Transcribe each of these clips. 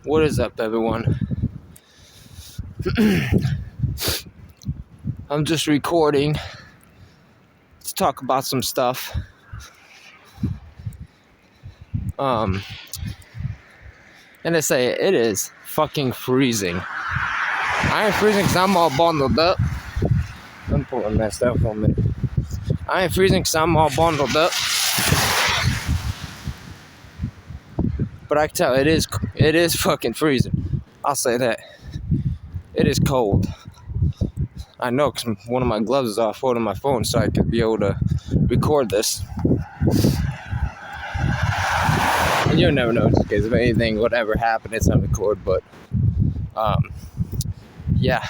What is up, everyone? I'm just recording to talk about some stuff. And I say it is fucking freezing. I ain't freezing because I'm all bundled up. I'm pulling that stuff for a minute. I ain't freezing because I'm all bundled up. But I can tell it is fucking freezing. I'll say that. It is cold. I know because one of my gloves is off holding my phone so I could be able to record this. And you'll never know just because if anything would ever happen, it's on record. But, yeah.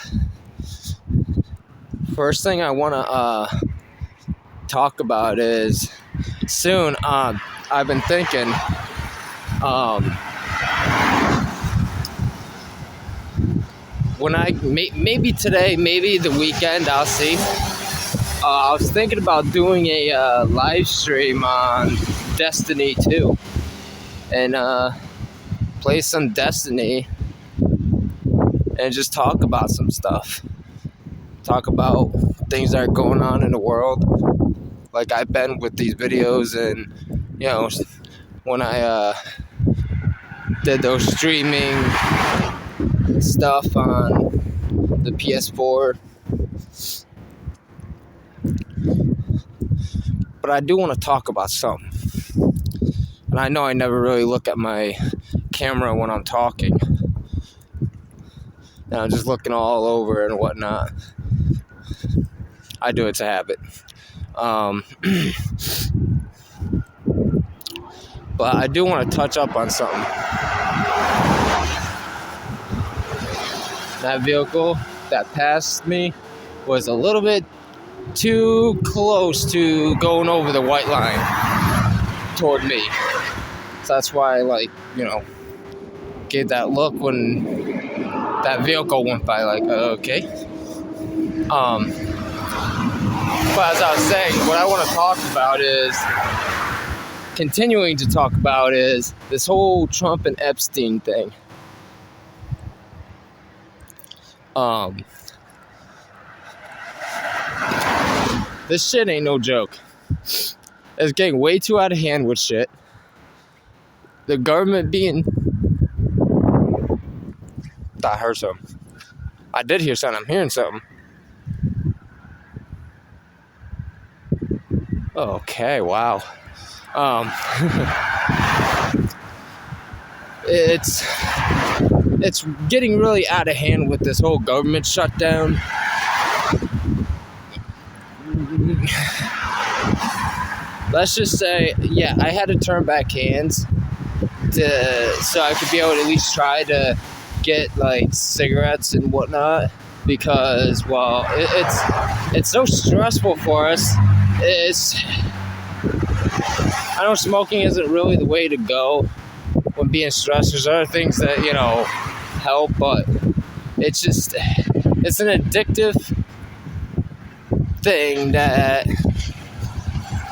First thing I want to talk about is soon, I've been thinking, when maybe today, maybe the weekend, I'll see. I was thinking about doing a live stream on Destiny 2 and play some Destiny and just talk about some stuff. Talk about things that are going on in the world, like I've been with these videos, and when I did those streaming stuff on the PS4. But I do want to talk about something. And I know I never really look at my camera when I'm talking. And I'm just looking all over and whatnot. I do, it's a habit. But I do want to touch up on something. That vehicle that passed me was a little bit too close to going over the white line toward me. So that's why I gave that look when that vehicle went by, okay. But as I was saying, what I want to talk about is, continuing to talk about is this whole Trump and Epstein thing. This shit ain't no joke. It's getting way too out of hand with shit. The government being... I heard something. I did hear something. I'm hearing something. Okay, wow. It's getting really out of hand with this whole government shutdown. Let's just say, yeah, I had to turn back hands so I could be able to at least try to get cigarettes and whatnot, because it's so stressful for us. I know smoking isn't really the way to go when being stressed. There's other things that help, but it's an addictive thing that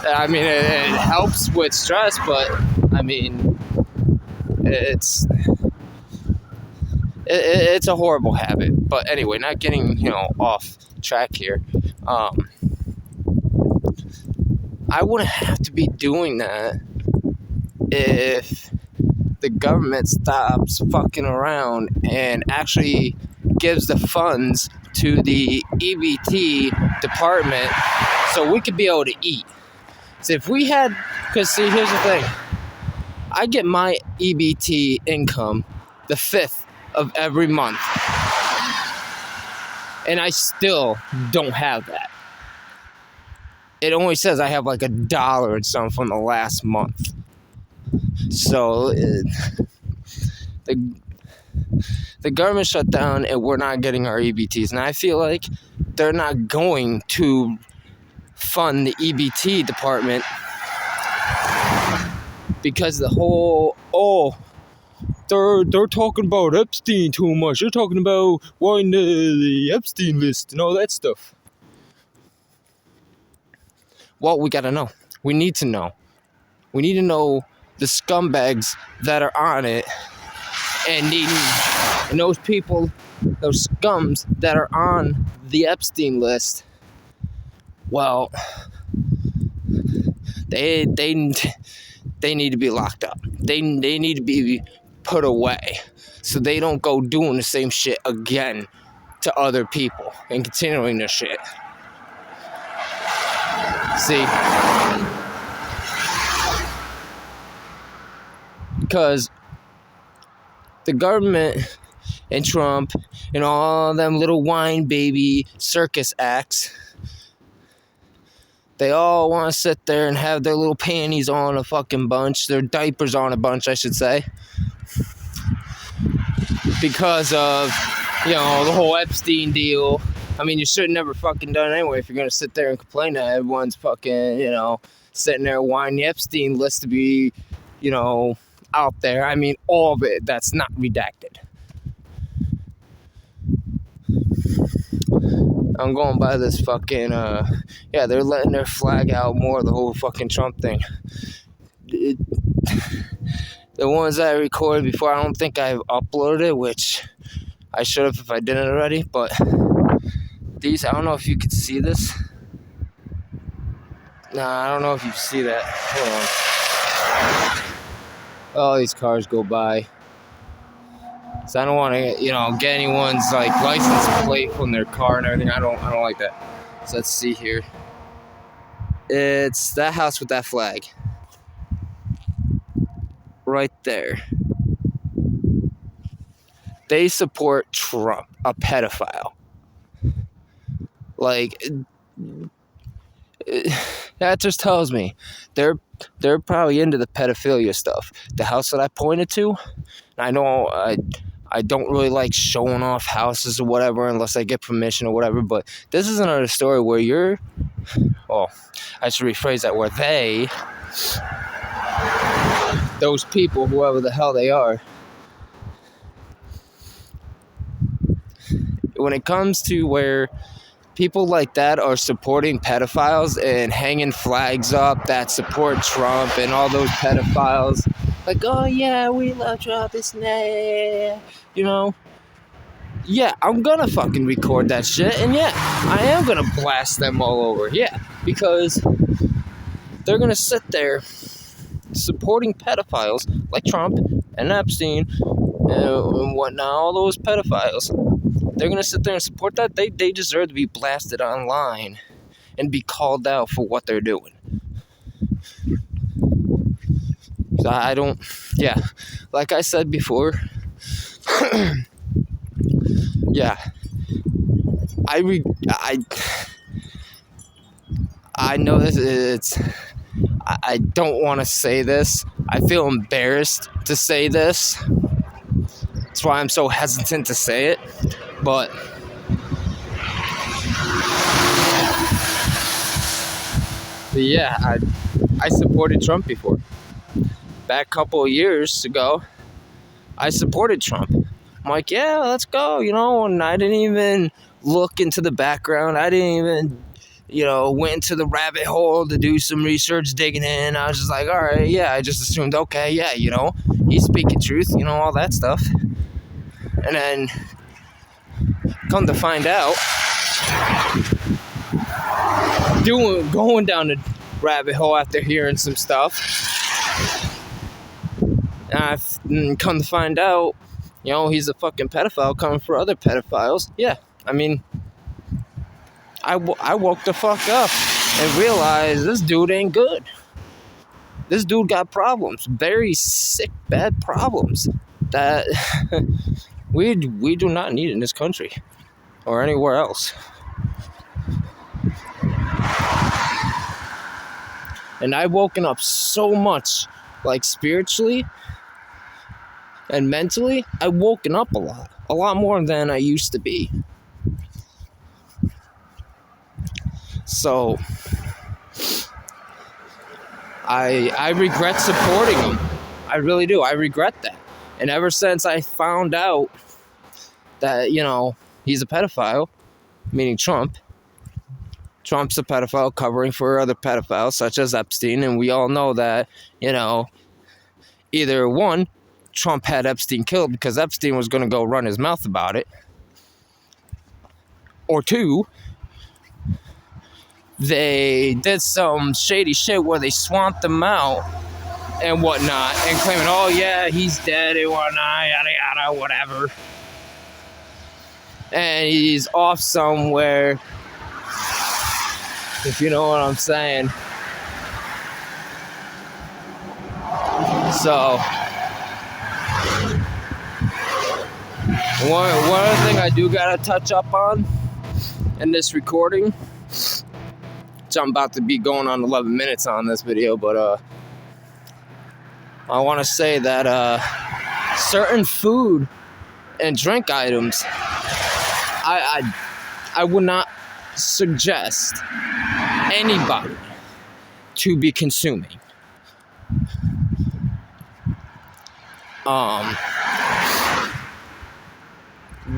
it helps with stress, but it's a horrible habit. But anyway, not getting off track here. I wouldn't have to be doing that if the government stops fucking around and actually gives the funds to the EBT department so we could be able to eat. So if we had, because here's the thing, I get my EBT income the 5th of every month, and I still don't have that. It only says I have $1 and something from the last month. So the government shut down and we're not getting our EBTs. And I feel like they're not going to fund the EBT department because the whole, they're talking about Epstein too much. They're talking about wanting the Epstein list and all that stuff. Well, we gotta know. We need to know. We need to know the scumbags that are on it, and those people, those scums that are on the Epstein list, well, they need to be locked up. They need to be put away so they don't go doing the same shit again to other people and continuing their shit. See? Because the government and Trump and all them little whine baby circus acts, they all want to sit there and have their little panties on a fucking bunch, their diapers on a bunch, I should say, because of, the whole Epstein deal. I mean, you should have never fucking done it anyway if you're going to sit there and complain that everyone's fucking, sitting there wanting the Epstein list to be, out there. I mean, all of it that's not redacted. I'm going by this fucking, they're letting their flag out more of the whole fucking Trump thing. The ones that I recorded before, I don't think I've uploaded it, which I should have if I didn't already, but these, I don't know if you could see this. Nah, I don't know if you see that. Hold on. Oh, these cars go by. So I don't want to, get anyone's license plate from their car and everything. I don't like that. So let's see here. It's that house with that flag. Right there. They support Trump, a pedophile. That just tells me they're probably into the pedophilia stuff. The house that I pointed to, I know I don't really like showing off houses or whatever unless I get permission or whatever, but this is another story where I should rephrase that, where those people, whoever the hell they are, when it comes to where people like that are supporting pedophiles and hanging flags up that support Trump and all those pedophiles, like, oh yeah, we love Trump, this and that, yeah, I'm gonna fucking record that shit, and yeah, I am gonna blast them all over, yeah, because they're gonna sit there supporting pedophiles like Trump and Epstein and whatnot, all those pedophiles. They're gonna sit there and support that. They deserve to be blasted online and be called out for what they're doing. So I don't, like I said before, yeah, I know this. I don't want to say this. I feel embarrassed to say this. That's why I'm so hesitant to say it. But yeah, I supported Trump before. Back a couple of years ago, I supported Trump. I'm like, yeah, let's go, and I didn't even look into the background. I didn't even, went into the rabbit hole to do some research, digging in. I was just like, all right, yeah, I just assumed, okay, yeah, he's speaking truth, all that stuff. And then, come to find out, going down the rabbit hole after hearing some stuff, and I've come to find out, he's a fucking pedophile coming for other pedophiles. Yeah, I mean, I woke the fuck up and realized this dude ain't good. This dude got problems, very sick, bad problems that we do not need in this country or anywhere else. And I've woken up so much, spiritually and mentally. I've woken up a lot more than I used to be. So I regret supporting him. I really do. I regret that. And ever since I found out that, he's a pedophile, meaning Trump's a pedophile covering for other pedophiles such as Epstein, and we all know that, either one, Trump had Epstein killed because Epstein was going to go run his mouth about it, or two, they did some shady shit where they swamped him out and whatnot, and claiming, oh yeah, he's dead and whatnot, yada yada, whatever. And he's off somewhere, if you know what I'm saying. So, one other thing I do gotta touch up on in this recording, which I'm about to be going on 11 minutes on this video, but I want to say that certain food and drink items, I would not suggest anybody to be consuming.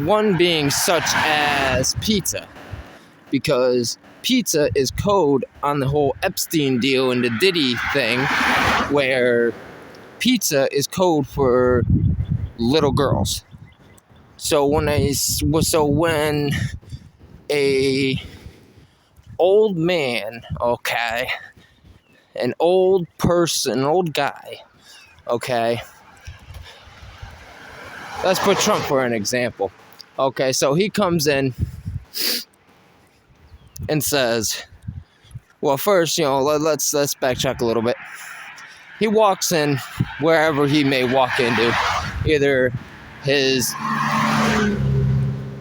One being such as pizza, because pizza is code on the whole Epstein deal and the Diddy thing, where pizza is code for little girls. So when a old man, okay, an old person, an old guy, okay, let's put Trump for an example. Okay, so he comes in and says, well, first, let's backtrack a little bit. He walks in wherever he may walk into, either his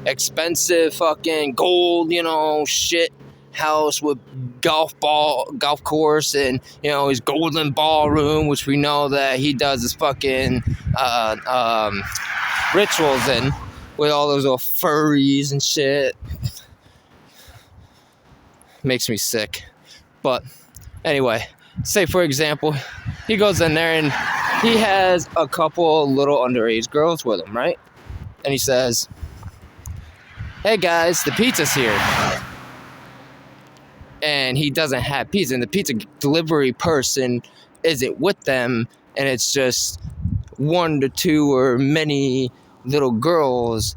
expensive fucking gold, shit house with golf course, and his golden ballroom, which we know that he does his fucking rituals in, with all those little furries and shit. Makes me sick. But anyway, say for example, he goes in there and he has a couple little underage girls with him, right? And he says, hey guys, the pizza's here. And he doesn't have pizza, and the pizza delivery person isn't with them, and it's just one to two or many little girls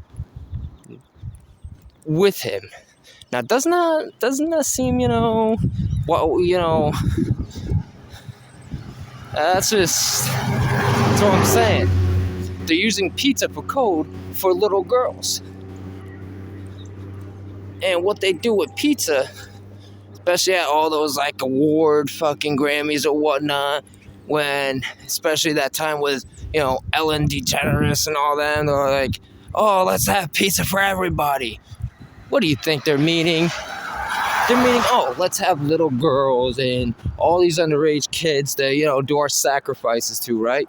with him. Now, doesn't that seem, that's what I'm saying. They're using pizza for code for little girls. And what they do with pizza, especially at all those like award fucking Grammys or whatnot, when especially that time with Ellen DeGeneres and all that, and they're like, oh, let's have pizza for everybody. What do you think they're meaning? They're meaning, oh, let's have little girls and all these underage kids that do our sacrifices to, right?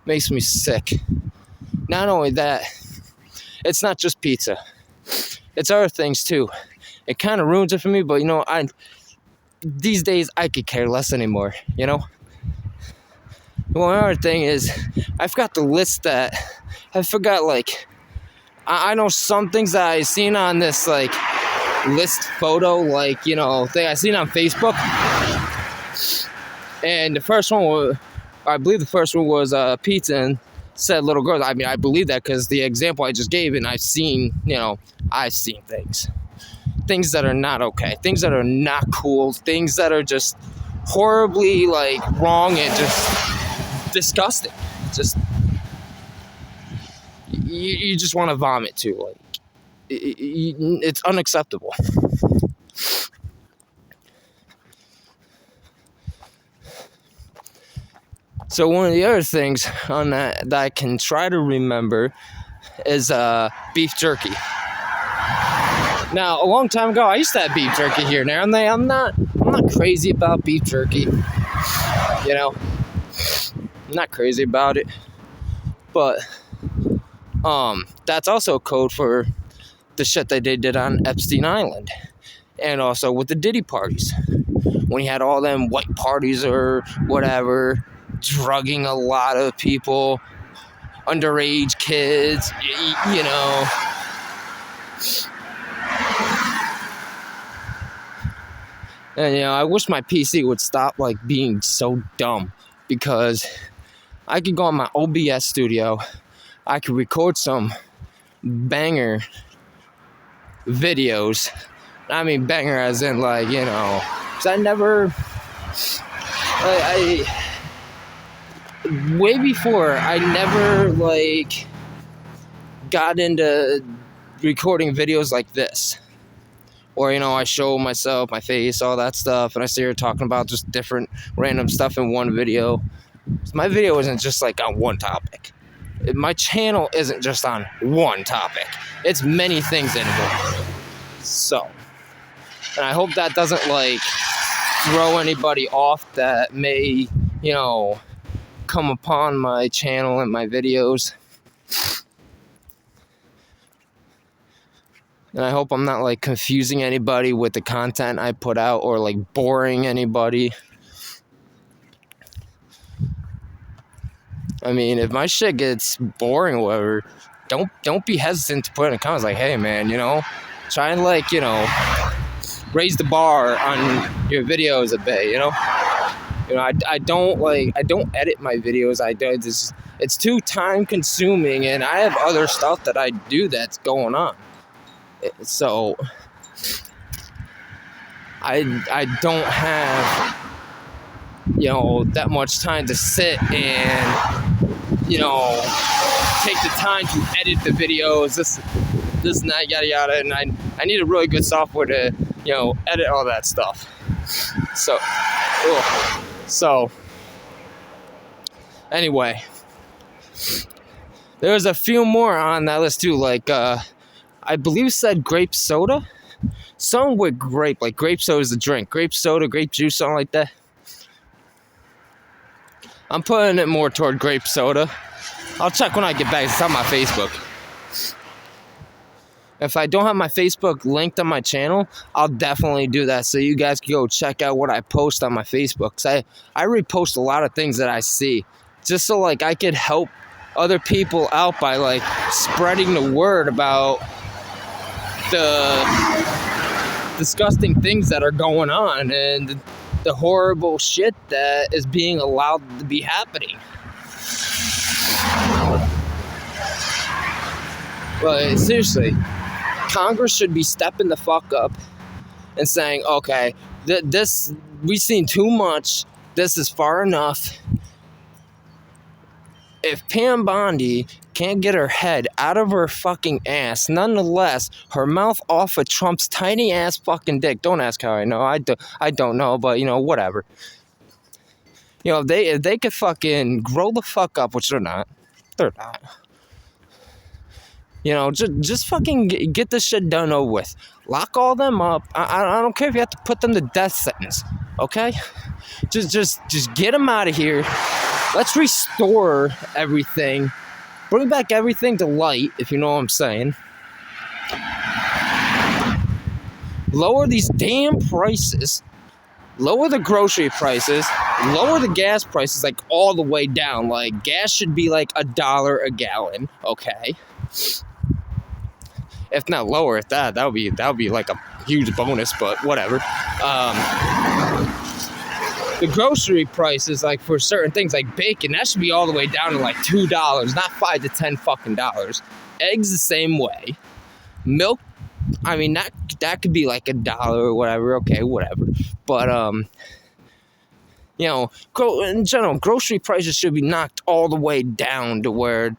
Makes me sick. Not only that, it's not just pizza. It's other things too. It kind of ruins it for me, but these days I could care less anymore, One other thing is, I forgot the list that, I know some things that I seen on this, list photo, thing I seen on Facebook. And the first one was pizza and said little girls. I mean, I believe that because the example I just gave, and I've seen things that are not okay, things that are not cool, things that are just horribly, wrong and just disgusting. Just, you just want to vomit too. It's unacceptable. So one of the other things on that I can try to remember is beef jerky. Now, a long time ago, I used to have beef jerky here and there, and I'm not crazy about beef jerky. I'm not crazy about it, but that's also code for the shit that they did on Epstein Island, and also with the Diddy parties, when he had all them white parties or whatever, drugging a lot of people, underage kids, And I wish my PC would stop being so dumb because I could go on my OBS studio, I could record some banger videos. I mean banger as in like, you know, because way before, I never like got into recording videos like this. Or, you know, I show myself, my face, all that stuff, and I sit here talking about just different random stuff in one video. My video isn't just like on one topic. My channel isn't just on one topic. It's many things in it. So, and I hope that doesn't like throw anybody off that may, you know, come upon my channel and my videos. And I hope I'm not like confusing anybody with the content I put out or like boring anybody. I mean, if my shit gets boring or whatever, don't be hesitant to put in the comments like, hey man, you know, try and like, you know, raise the bar on your videos a bit, you know? You know, I don't edit my videos. It's too time consuming, and I have other stuff that I do that's going on. So I don't have, you know, that much time to sit and, you know, take the time to edit the videos, this and that, yada yada, and I need a really good software to, you know, edit all that stuff. So anyway, there's a few more on that list too, like I believe it said grape soda. Something with grape, like grape soda is a drink. Grape soda, grape juice, something like that. I'm putting it more toward grape soda. I'll check when I get back. It's on my Facebook. If I don't have my Facebook linked on my channel, I'll definitely do that. So you guys can go check out what I post on my Facebook. Cause I repost a lot of things that I see. Just so like I could help other people out by like spreading the word about the disgusting things that are going on and the horrible shit that is being allowed to be happening. But seriously, Congress should be stepping the fuck up and saying, okay, this we've seen too much. This is far enough. If Pam Bondi can't get her head out of her fucking ass, nonetheless, her mouth off of Trump's tiny ass fucking dick. Don't ask how I know. I don't know, but you know, whatever. You know, if they could fucking grow the fuck up, which they're not. They're not. You know, just fucking get this shit done over with. Lock all them up. I don't care if you have to put them to death sentence. Okay? Just get them out of here. Let's restore everything. Bring back everything to light, if you know what I'm saying. Lower these damn prices. Lower the grocery prices. Lower the gas prices, like, all the way down. Like, gas should be, like, $1 a gallon. Okay? If not lower at that, that would be like a huge bonus, but whatever. The grocery prices, like for certain things like bacon, that should be all the way down to like $2, not $5 to $10 fucking dollars. Eggs the same way. Milk, I mean that could be like $1 or whatever. Okay, whatever. But you know, in general, grocery prices should be knocked all the way down to where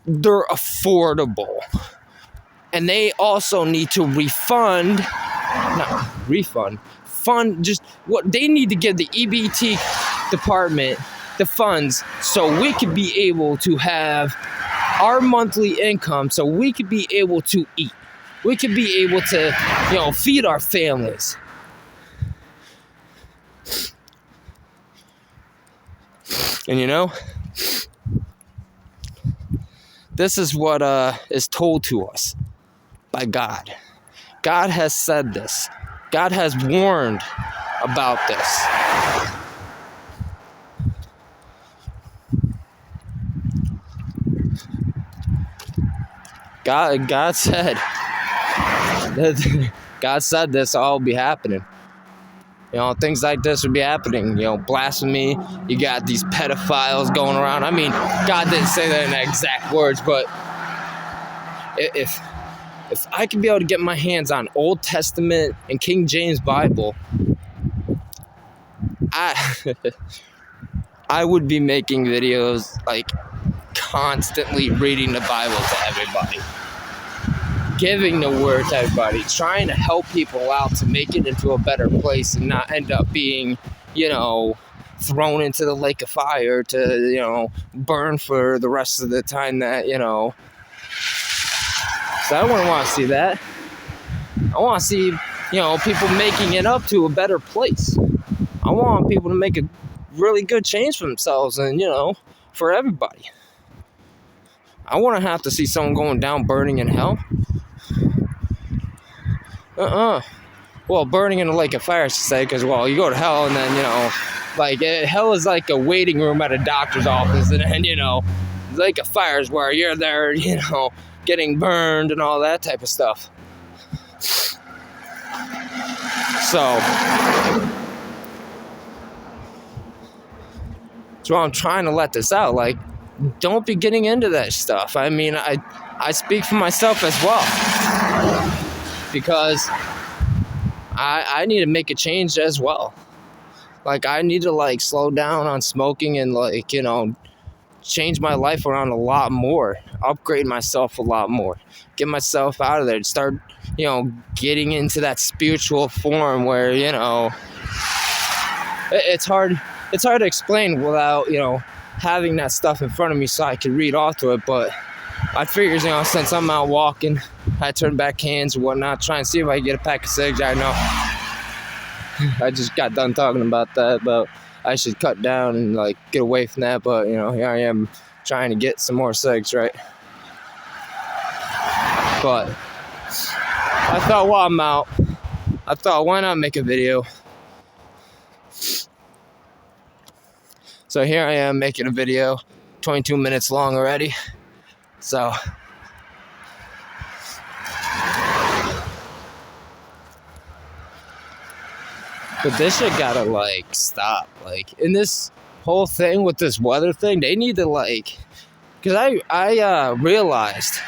they're affordable. And they also need to fund just what they need to give the EBT department the funds so we could be able to have our monthly income, so we could be able to eat. We could be able to, you know, feed our families. And you know, this is what is told to us by God. God has said this. God has warned about this. God said this all will be happening. things like this would be happening. Blasphemy. You got these pedophiles going around. I mean, God didn't say that in exact words, but if I could be able to get my hands on Old Testament and King James Bible, I would be making videos like constantly reading the Bible to everybody, giving the word to everybody, trying to help people out to make it into a better place and not end up being, thrown into the lake of fire to, burn for the rest of the time that, So I wouldn't want to see that. I want to see, people making it up to a better place. I want people to make a really good change for themselves and, for everybody. I want to have to see someone going down burning in hell. Well, burning in a lake of fire, I should say, because, you go to hell and then, hell is like a waiting room at a doctor's office, and then, lake of fire is where you're there, getting burned and all that type of stuff. So I'm trying to let this out. Like, don't be getting into that stuff. I mean, I speak for myself as well, because I need to make a change as well. Like, I need to slow down on smoking and change my life around a lot more, upgrade myself a lot more, get myself out of there, start getting into that spiritual form where it's hard to explain without having that stuff in front of me so I can read off to it. But I figure since I'm out walking, I turn back cans and whatnot, try and see if I can get a pack of cigs. I know I just got done talking about that, but I should cut down and get away from that. But here I am trying to get some more cigs, right? But I thought while I'm out, why not make a video? So here I am making a video, 22 minutes long already. So but this shit gotta stop. In this whole thing with this weather thing, they need to because I realized,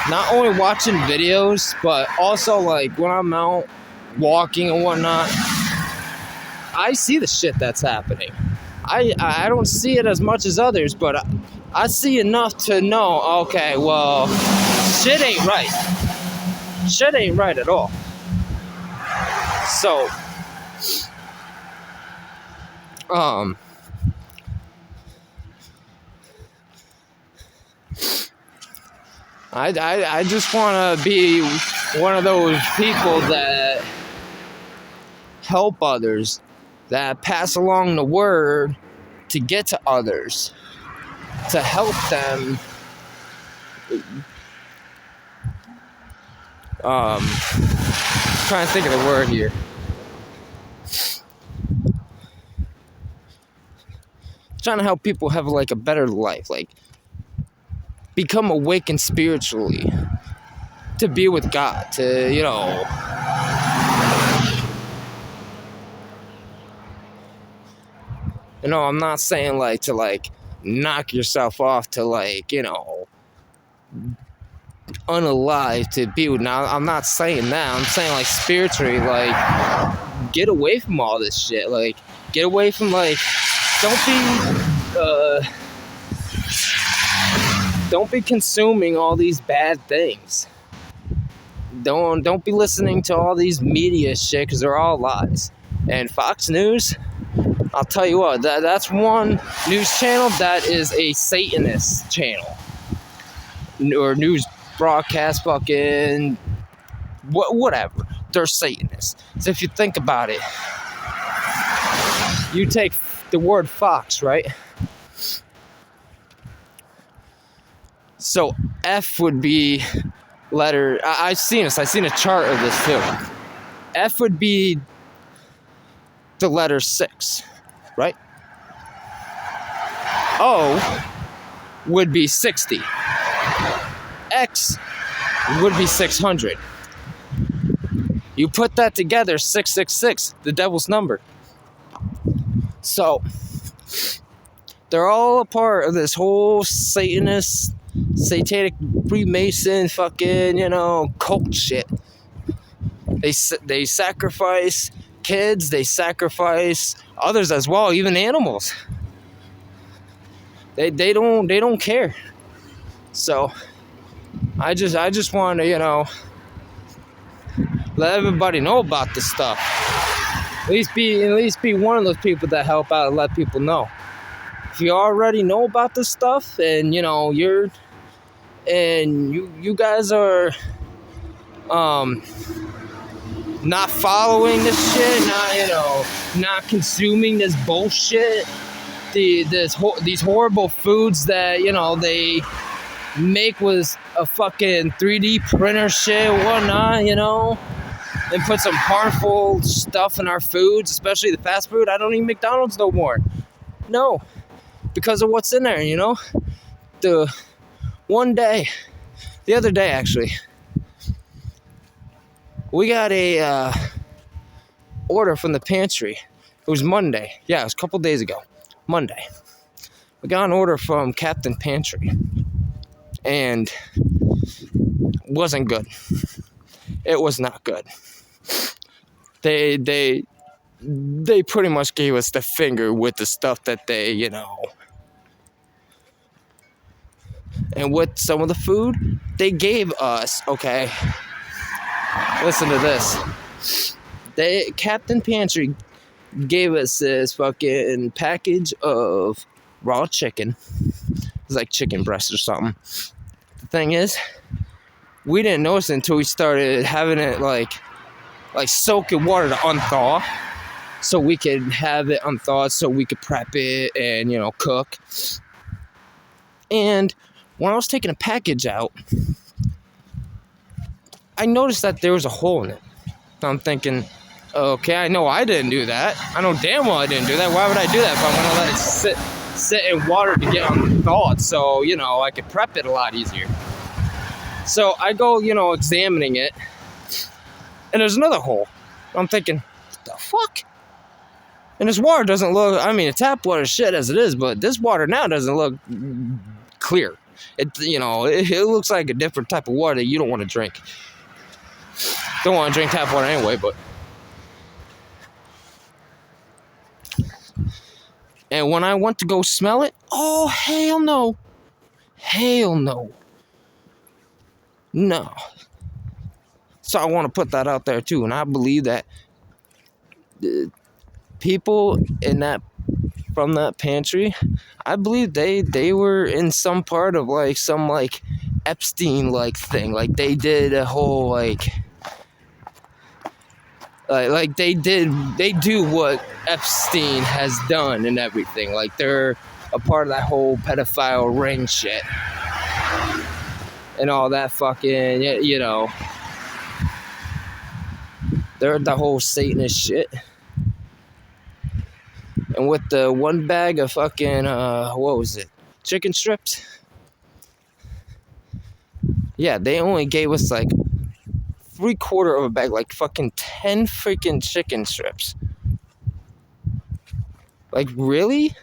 not only watching videos, but also when I'm out walking and whatnot, I see the shit that's happening. I don't see it as much as others, but I see enough to know, okay, well, shit ain't right. Shit ain't right at all. So, I just want to be one of those people that help others, that pass along the word to get to others, to help them trying to think of the word here. Trying to help people have a better life, become awakened spiritually, to be with God, to I'm not saying to knock yourself off to unalive to be with. Now I'm not saying that. I'm saying spiritually, get away from all this shit. Get away from don't be consuming all these bad things. Don't be listening to all these media shit, because they're all lies. And Fox News, I'll tell you what, that's one news channel that is a Satanist channel. Or news broadcast, fucking whatever. They're Satanists. So if you think about it, you take the word Fox, right? So F would be letter. I've seen this. I've seen a chart of this too. F would be the letter 6, right? O would be 60. X would be 600. You put that together, 666, the devil's number. So they're all a part of this whole Satanist, satanic Freemason fucking, cult shit. They sacrifice kids, they sacrifice others as well, even animals. They don't care. So I just want to, let everybody know about this stuff. At least be one of those people that help out and let people know. If you already know about this stuff and you guys are not following this shit, not consuming this bullshit, these horrible foods that they make with a fucking 3D printer shit, whatnot, and put some harmful stuff in our foods, especially the fast food. I don't eat McDonald's no more. No, because of what's in there, The other day actually, we got a order from the pantry. It was Monday. Yeah, it was a couple days ago. Monday. We got an order from Captain Pantry. And wasn't good. It was not good. They pretty much gave us the finger with the stuff that they, And with some of the food they gave us, okay, listen to this. Captain Pantry gave us this fucking package of raw chicken. It's like chicken breast or something. The thing is, we didn't notice it until we started having it like soak in water to unthaw, so we could have it unthawed, so we could prep it and cook. And when I was taking a package out, I noticed that there was a hole in it. I'm thinking, okay, I know I didn't do that. I know damn well I didn't do that. Why would I do that if I'm gonna let it sit in water to get unthawed, so I could prep it a lot easier? So I go, examining it, and there's another hole. I'm thinking, what the fuck? And this water doesn't look, the tap water is shit as it is, but this water now doesn't look clear. It looks like a different type of water that you don't want to drink. Don't want to drink tap water anyway, but. And when I went to go smell it, oh, hell no. Hell no. No. So I want to put that out there too. And I believe that the people from that pantry, I believe they were in some part of some Epstein thing. They did a whole they do what Epstein has done and everything. They're a part of that whole pedophile ring shit and all that fucking, they're the whole Satanist shit. And with the one bag of fucking, what was it? Chicken strips? Yeah, they only gave us 3/4 of a bag, fucking 10 freaking chicken strips. Really?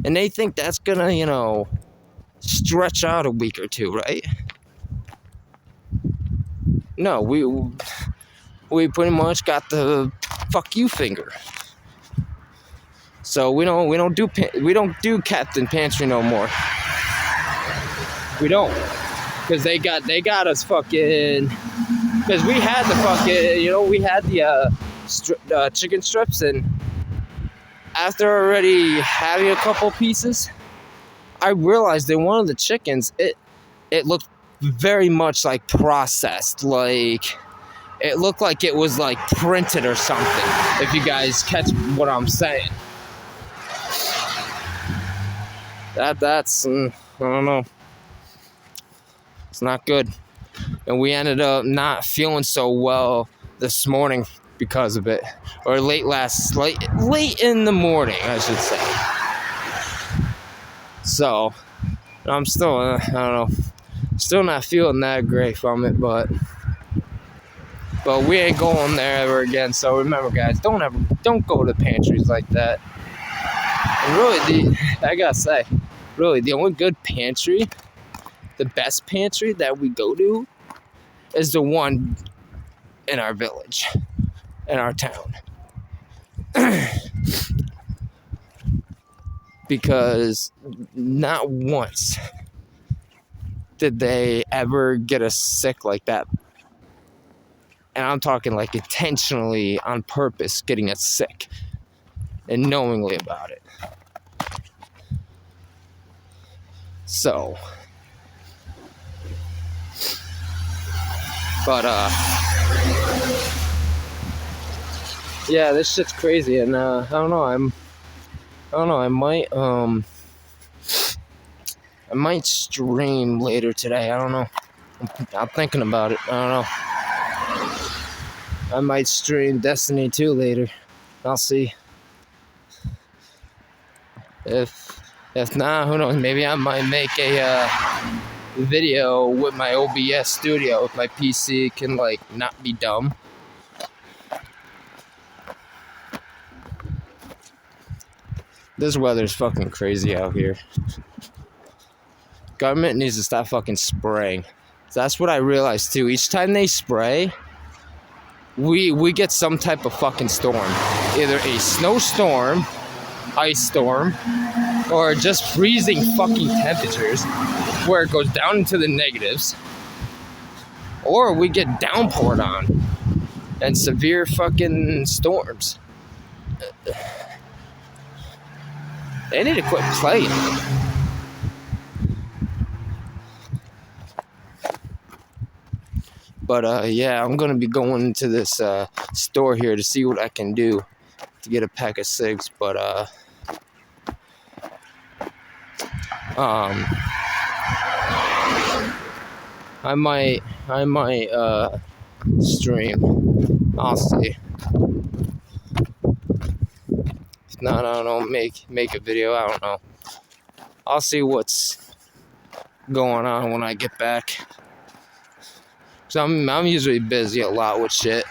And they think that's gonna, stretch out a week or two, right? No, we pretty much got the fuck you finger. So we don't do Captain Pantry no more. We don't, because they got us fucking. Because we had the fucking, we had the chicken strips, and after already having a couple pieces, I realized that one of the chickens, it looked very much processed. It looked like it was printed or something, if you guys catch what I'm saying. That's, I don't know. It's not good. And we ended up not feeling so well this morning because of it. Or late in the morning, I should say. So, I'm still, I don't know, still not feeling that great from it, but But we ain't going there ever again. So remember, guys, don't go to pantries like that. And really, I gotta say, really, the only good pantry, the best pantry that we go to, is the one in our village, in our town. Because not once did they ever get us sick like that. And I'm talking like intentionally, on purpose, getting us sick. And knowingly about it. So. But, yeah, this shit's crazy. And, I don't know, I might stream later today. I don't know. I'm thinking about it. I don't know. I might stream Destiny 2 later. I'll see. If not, who knows? Maybe I might make a video with my OBS studio if my PC can like not be dumb. This weather's fucking crazy out here. Government needs to stop fucking spraying. That's what I realized too. Each time they spray, we get some type of fucking storm. Either a snowstorm, ice storm, or just freezing fucking temperatures where it goes down into the negatives. Or we get downpoured on and severe fucking storms. They need to quit playing. But yeah, I'm gonna be going to this store here to see what I can do to get a pack of cigs. But I might stream. I'll see. If not, I don't know. Make a video. I don't know. I'll see what's going on when I get back. So I'm usually busy a lot with shit,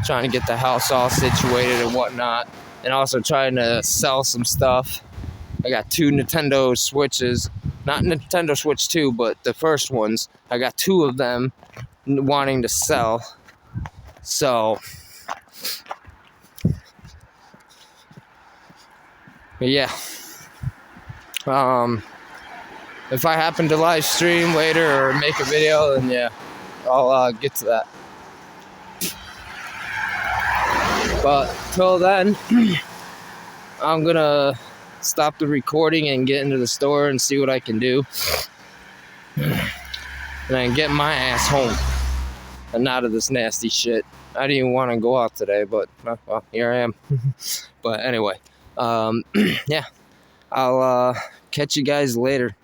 trying to get the house all situated and whatnot, and also trying to sell some stuff. I got 2 Nintendo Switches, not Nintendo Switch 2, but the first ones. I got 2 of them wanting to sell. So, but yeah. If I happen to live stream later or make a video, then yeah, I'll get to that. But till then, I'm gonna stop the recording and get into the store and see what I can do. And then get my ass home and out of this nasty shit. I didn't even want to go out today, but well, here I am. But anyway, yeah, I'll catch you guys later.